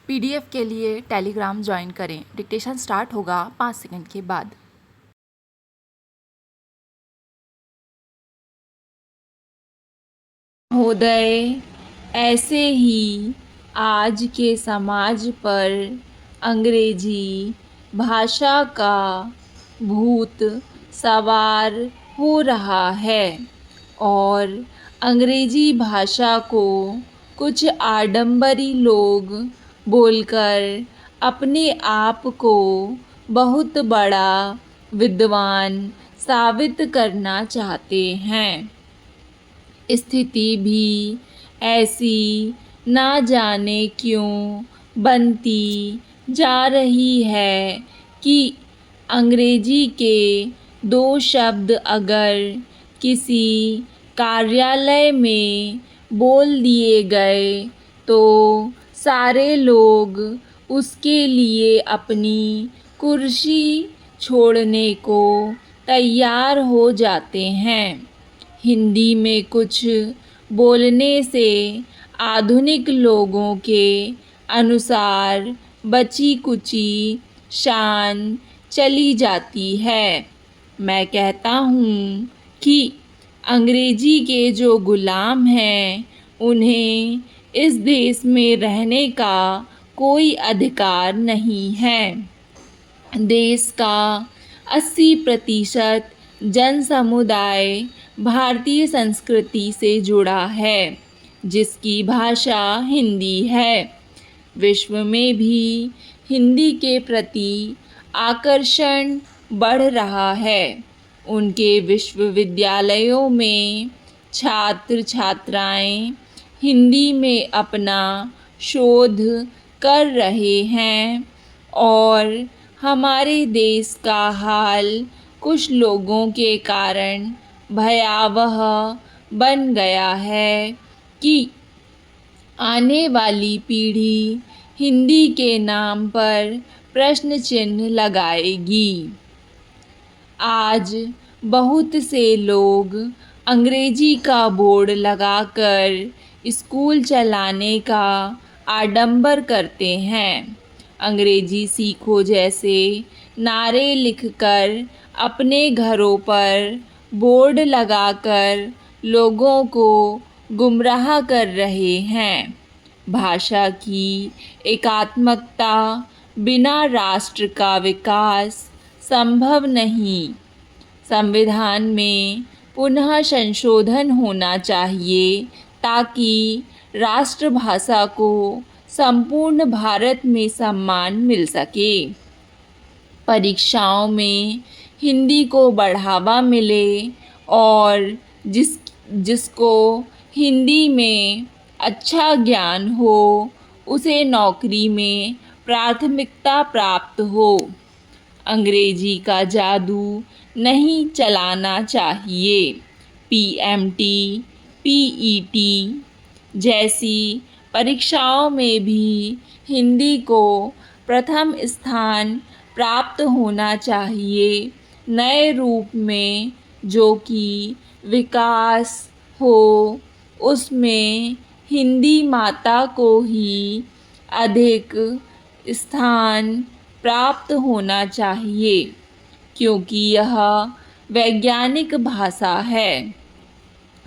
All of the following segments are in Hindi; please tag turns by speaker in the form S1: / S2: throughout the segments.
S1: पीडीएफ के लिए टेलीग्राम ज्वाइन करें। डिक्टेशन स्टार्ट होगा 5 सेकंड के बाद।
S2: महोदय, ऐसे ही आज के समाज पर अंग्रेजी भाषा का भूत सवार हो रहा है और अंग्रेजी भाषा को कुछ आडंबरी लोग बोलकर अपने आप को बहुत बड़ा विद्वान साबित करना चाहते हैं। स्थिति भी ऐसी ना जाने क्यों बनती जा रही है कि अंग्रेजी के 2 शब्द अगर किसी कार्यालय में बोल दिए गए तो सारे लोग उसके लिए अपनी कुर्सी छोड़ने को तैयार हो जाते हैं। हिंदी में कुछ बोलने से आधुनिक लोगों के अनुसार बची कुची शान चली जाती है। मैं कहता हूँ कि अंग्रेजी के जो गुलाम हैं उन्हें इस देश में रहने का कोई अधिकार नहीं है। देश का 80% जन समुदाय भारतीय संस्कृति से जुड़ा है, जिसकी भाषा हिंदी है। विश्व में भी हिंदी के प्रति आकर्षण बढ़ रहा है। उनके विश्वविद्यालयों में छात्र छात्राएं हिंदी में अपना शोध कर रहे हैं और हमारे देश का हाल कुछ लोगों के कारण भयावह बन गया है कि आने वाली पीढ़ी हिंदी के नाम पर प्रश्न चिन्ह लगाएगी। आज बहुत से लोग अंग्रेजी का बोर्ड लगाकर स्कूल चलाने का आडंबर करते हैं। अंग्रेजी सीखो जैसे नारे लिखकर अपने घरों पर बोर्ड लगाकर लोगों को गुमराह कर रहे हैं। भाषा की एकात्मकता बिना राष्ट्र का विकास संभव नहीं। संविधान में पुनः संशोधन होना चाहिए ताकि राष्ट्रभाषा को संपूर्ण भारत में सम्मान मिल सके। परीक्षाओं में हिंदी को बढ़ावा मिले और जिसको हिंदी में अच्छा ज्ञान हो उसे नौकरी में प्राथमिकता प्राप्त हो। अंग्रेजी का जादू नहीं चलाना चाहिए। पीएमटी, पीईटी जैसी परीक्षाओं में भी हिंदी को प्रथम स्थान प्राप्त होना चाहिए, नए रूप में, जो कि विकास हो उसमें हिंदी माता को ही अधिक स्थान प्राप्त होना चाहिए, क्योंकि यह वैज्ञानिक भाषा है।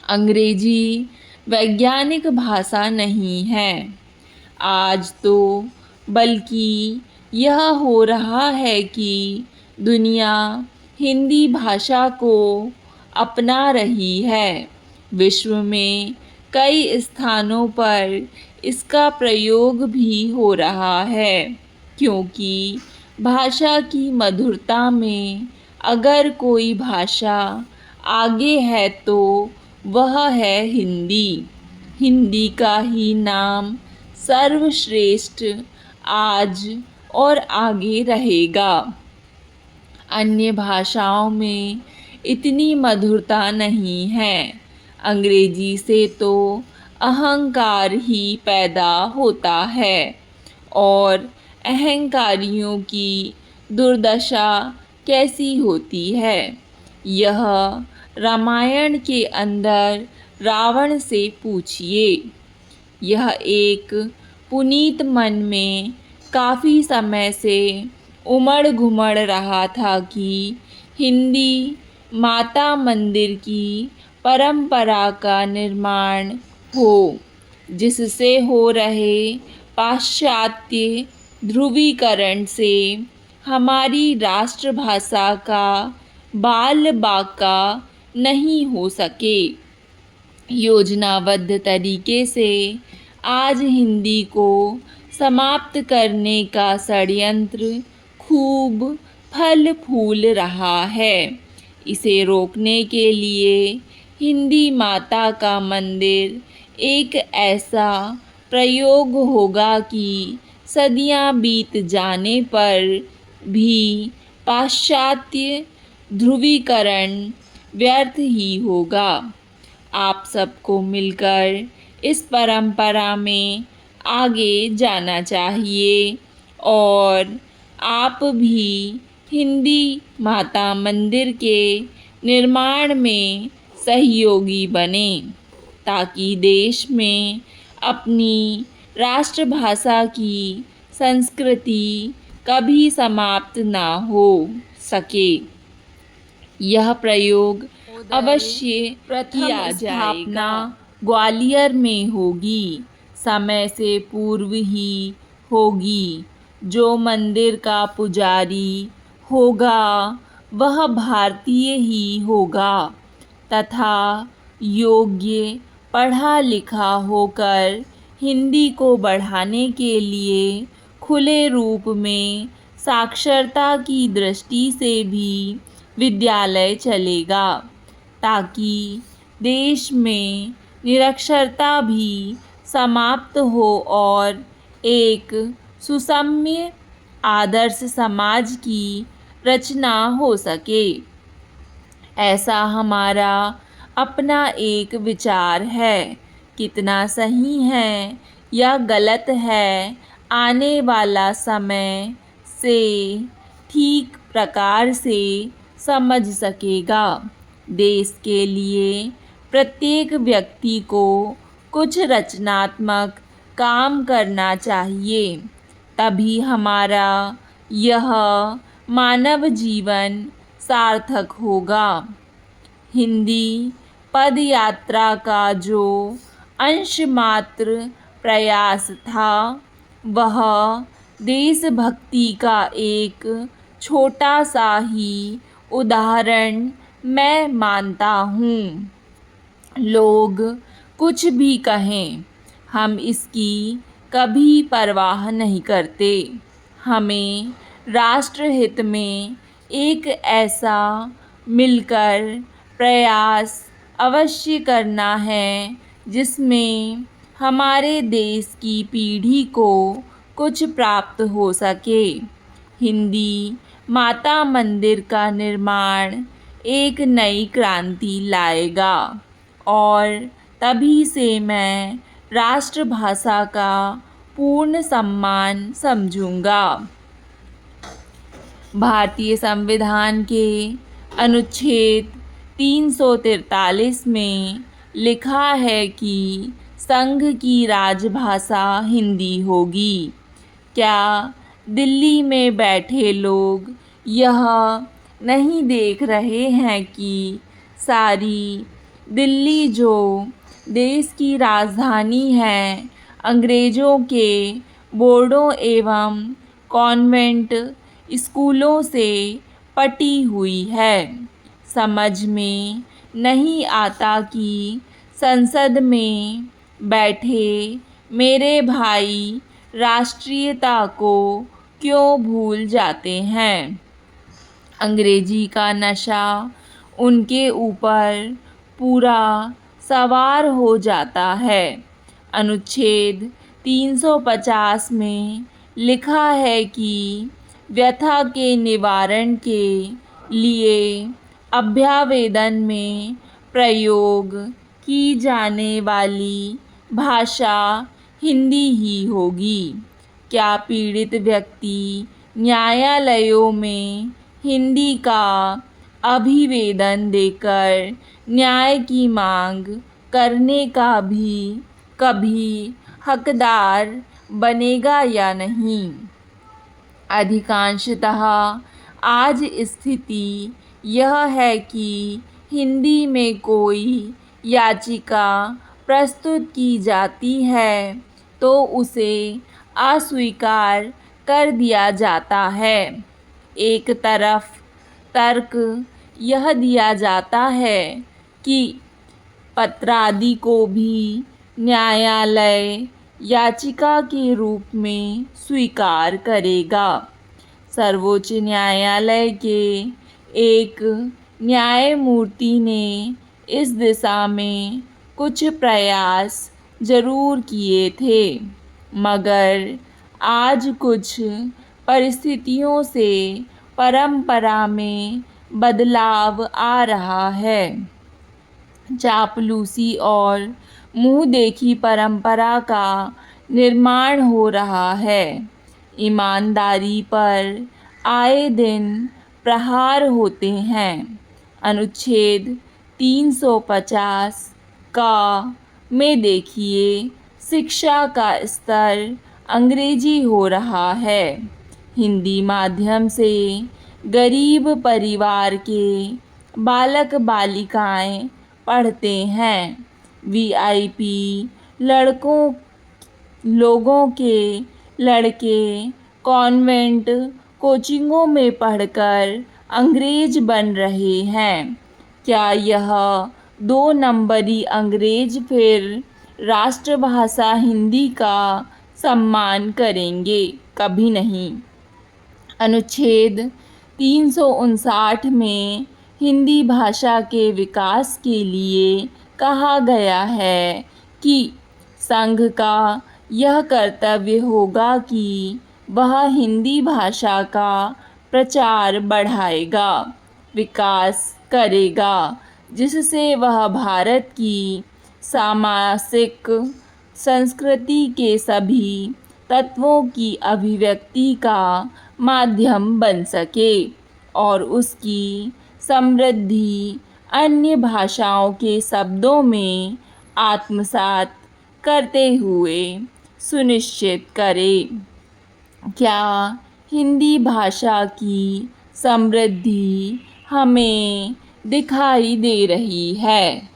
S2: अंग्रेजी वैज्ञानिक भाषा नहीं है। आज तो बल्कि यह हो रहा है कि दुनिया हिंदी भाषा को अपना रही है। विश्व में कई स्थानों पर इसका प्रयोग भी हो रहा है, क्योंकि भाषा की मधुरता में अगर कोई भाषा आगे है तो वह है हिंदी। हिंदी का ही नाम सर्वश्रेष्ठ आज और आगे रहेगा। अन्य भाषाओं में इतनी मधुरता नहीं है। अंग्रेजी से तो अहंकार ही पैदा होता है और अहंकारियों की दुर्दशा कैसी होती है, यह रामायण के अंदर रावण से पूछिए। यह एक पुनीत मन में काफ़ी समय से उमड़ घुमड़ रहा था कि हिंदी माता मंदिर की परंपरा का निर्माण हो, जिससे हो रहे पाश्चात्य ध्रुवीकरण से हमारी राष्ट्रभाषा का बाल बाका नहीं हो सके। योजनाबद्ध तरीके से आज हिंदी को समाप्त करने का षड्यंत्र खूब फल फूल रहा है। इसे रोकने के लिए हिंदी माता का मंदिर एक ऐसा प्रयोग होगा कि सदियां बीत जाने पर भी पाश्चात्य ध्रुवीकरण व्यर्थ ही होगा। आप सबको मिलकर इस परंपरा में आगे जाना चाहिए और आप भी हिंदी माता मंदिर के निर्माण में सहयोगी बने, ताकि देश में अपनी राष्ट्रभाषा की संस्कृति कभी समाप्त ना हो सके। यह प्रयोग अवश्य किया जाएगा। ग्वालियर में होगी, समय से पूर्व ही होगी। जो मंदिर का पुजारी होगा वह भारतीय ही होगा तथा योग्य पढ़ा लिखा होकर हिंदी को बढ़ाने के लिए खुले रूप में साक्षरता की दृष्टि से भी विद्यालय चलेगा, ताकि देश में निरक्षरता भी समाप्त हो और एक सुसम्य आदर्श समाज की रचना हो सके। ऐसा हमारा अपना एक विचार है। कितना सही है या गलत है, आने वाला समय से ठीक प्रकार से समझ सकेगा। देश के लिए प्रत्येक व्यक्ति को कुछ रचनात्मक काम करना चाहिए, तभी हमारा यह मानव जीवन सार्थक होगा। हिंदी पद यात्रा का जो अंश मात्र प्रयास था, वह देशभक्ति का एक छोटा सा ही उदाहरण मैं मानता हूँ। लोग कुछ भी कहें, हम इसकी कभी परवाह नहीं करते। हमें राष्ट्रहित में एक ऐसा मिलकर प्रयास अवश्य करना है जिसमें हमारे देश की पीढ़ी को कुछ प्राप्त हो सके। हिंदी माता मंदिर का निर्माण एक नई क्रांति लाएगा और तभी से मैं राष्ट्रभाषा का पूर्ण सम्मान समझूंगा। भारतीय संविधान के अनुच्छेद 343 में लिखा है कि संघ की राजभाषा हिंदी होगी। क्या दिल्ली में बैठे लोग यह नहीं देख रहे हैं कि सारी दिल्ली जो देश की राजधानी है, अंग्रेज़ों के बोर्डों एवं कॉन्वेंट स्कूलों से पटी हुई है। समझ में नहीं आता कि संसद में बैठे मेरे भाई राष्ट्रीयता को क्यों भूल जाते हैं। अंग्रेजी का नशा उनके ऊपर पूरा सवार हो जाता है। अनुच्छेद 350 में लिखा है कि व्यथा के निवारण के लिए अभ्यावेदन में प्रयोग की जाने वाली भाषा हिंदी ही होगी। क्या पीड़ित व्यक्ति न्यायालयों में हिंदी का अभिवेदन देकर न्याय की मांग करने का भी कभी हकदार बनेगा या नहीं। अधिकांशतः आज स्थिति यह है कि हिंदी में कोई याचिका प्रस्तुत की जाती है तो उसे अस्वीकार कर दिया जाता है। एक तरफ तर्क यह दिया जाता है कि पत्रादि को भी न्यायालय याचिका के रूप में स्वीकार करेगा। सर्वोच्च न्यायालय के एक न्यायमूर्ति ने इस दिशा में कुछ प्रयास जरूर किए थे, मगर आज कुछ परिस्थितियों से परंपरा में बदलाव आ रहा है। चापलूसी और मुँह देखी परंपरा का निर्माण हो रहा है। ईमानदारी पर आए दिन प्रहार होते हैं। अनुच्छेद 350 का में देखिए, शिक्षा का स्तर अंग्रेजी हो रहा है। हिंदी माध्यम से गरीब परिवार के बालक बालिकाएं पढ़ते हैं। वीआईपी लोगों के लड़के कॉन्वेंट कोचिंगों में पढ़कर अंग्रेज बन रहे हैं। क्या यह 2 नंबरी अंग्रेज फिर राष्ट्रभाषा हिंदी का सम्मान करेंगे? कभी नहीं। अनुच्छेद 359 में हिंदी भाषा के विकास के लिए कहा गया है कि संघ का यह कर्तव्य होगा कि वह हिंदी भाषा का प्रचार बढ़ाएगा, विकास करेगा, जिससे वह भारत की सामासिक संस्कृति के सभी तत्वों की अभिव्यक्ति का माध्यम बन सके और उसकी समृद्धि अन्य भाषाओं के शब्दों में आत्मसात करते हुए सुनिश्चित करे। क्या हिंदी भाषा की समृद्धि हमें दिखाई दे रही है?